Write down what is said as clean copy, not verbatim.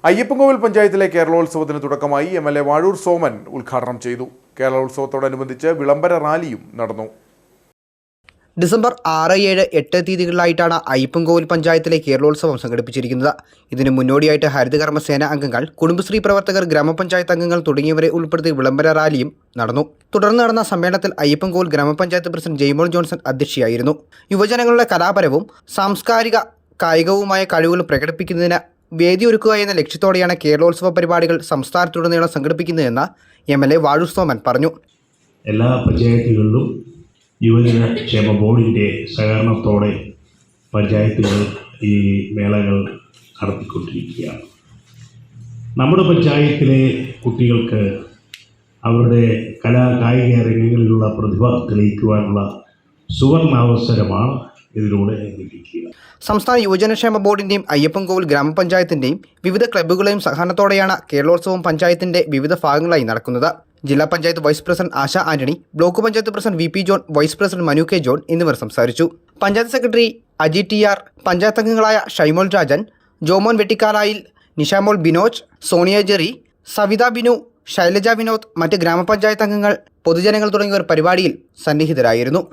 അയ്യപ്പൻകോവിൽ പഞ്ചായത്തിലെ കേരളോത്സവത്തിന് തുടക്കമായി എം.എൽ.എ. വാഴൂർ സോമൻ ഉദ്ഘാടനം ചെയ്തു. കേരളോത്സവത്തോടനുബന്ധിച്ച് വിളംബര റാലിയും നടന്നു. ഡിസംബർ 6, 7, 8 തീയതികളിലായിട്ടാണ് അയ്യപ്പൻകോവിൽ പഞ്ചായത്തിലെ കേരളോത്സവം സംഘടിപ്പിച്ചിരിക്കുന്നത്. ഇതിന് മുന്നോടിയായിട്ട് ഹരിതകർമ്മ സേന അംഗങ്ങൾ, കുടുംബശ്രീ പ്രവർത്തകർ, ഗ്രാമപഞ്ചായത്ത് അംഗങ്ങൾ തുടങ്ങിയവരെ ഉൾപ്പെടുത്തി വിളംബര റാലിയും നടന്നു. തുടർന്ന് നടന്ന സമ്മേളനത്തിൽ അയ്യപ്പൻകോവിൽ ഗ്രാമപഞ്ചായത്ത് പ്രസിഡന്റ് ജെയ്മോൾ ജോൺസൺ അധ്യക്ഷയായിരുന്നു. യുവജനങ്ങളുടെ കലാപരവും സാംസ്കാരിക കായികവുമായ കഴിവുകൾ പ്രകടിപ്പിക്കുന്നതിന് വേദിയൊരുക്കുക എന്ന ലക്ഷ്യത്തോടെയാണ് കേരളോത്സവ പരിപാടികൾ സംസ്ഥാനത്തുടനീളം സംഘടിപ്പിക്കുന്നതെന്ന് എം.എൽ.എ. വാഴൂർ സോമൻ പറഞ്ഞു. എല്ലാ പഞ്ചായത്തുകളിലും യുവജന ക്ഷേമ ബോർഡിൻ്റെ സഹകരണത്തോടെ പഞ്ചായത്തുകൾ ഈ മേളകൾ നടത്തിക്കൊണ്ടിരിക്കുകയാണ്. നമ്മുടെ പഞ്ചായത്തിലെ കുട്ടികൾക്ക് അവരുടെ കായിക രംഗങ്ങളിലുള്ള പ്രതിഭ തെളിയിക്കുവാനുള്ള സുവർണാവസരമാണ് ഇതിലൂടെ ലഭിക്കുക. സംസ്ഥാന യുവജനക്ഷേമ ബോർഡിൻ്റെയും അയ്യപ്പൻകോവിൽ ഗ്രാമപഞ്ചായത്തിൻ്റെയും വിവിധ ക്ലബ്ബുകളെയും സഹകരണത്തോടെയാണ് കേരളോത്സവം പഞ്ചായത്തിൻ്റെ വിവിധ ഭാഗങ്ങളായി നടക്കുന്നത്. ജില്ലാ panchayat vice president Asha Antony, block panchayat president V P. John, vice president Manu K. John എന്നിവർ സംസാരിച്ചു. പഞ്ചായത്ത് സെക്രട്ടറി അജി ടി.ആർ, പഞ്ചായത്ത് അംഗങ്ങളായ ഷൈമോൾ രാജൻ, ജോമോൻ വെട്ടിക്കാലായിൽ, നിഷാമോൾ ബിനോജ്, സോണിയ ജെറി, സവിത ബിനു, ശൈലജ വിനോദ്, മറ്റ് ഗ്രാമപഞ്ചായത്ത് അംഗങ്ങൾ, പൊതുജനങ്ങൾ തുടങ്ങിയവർ പരിപാടിയിൽ സന്നിഹിതരായിരുന്നു.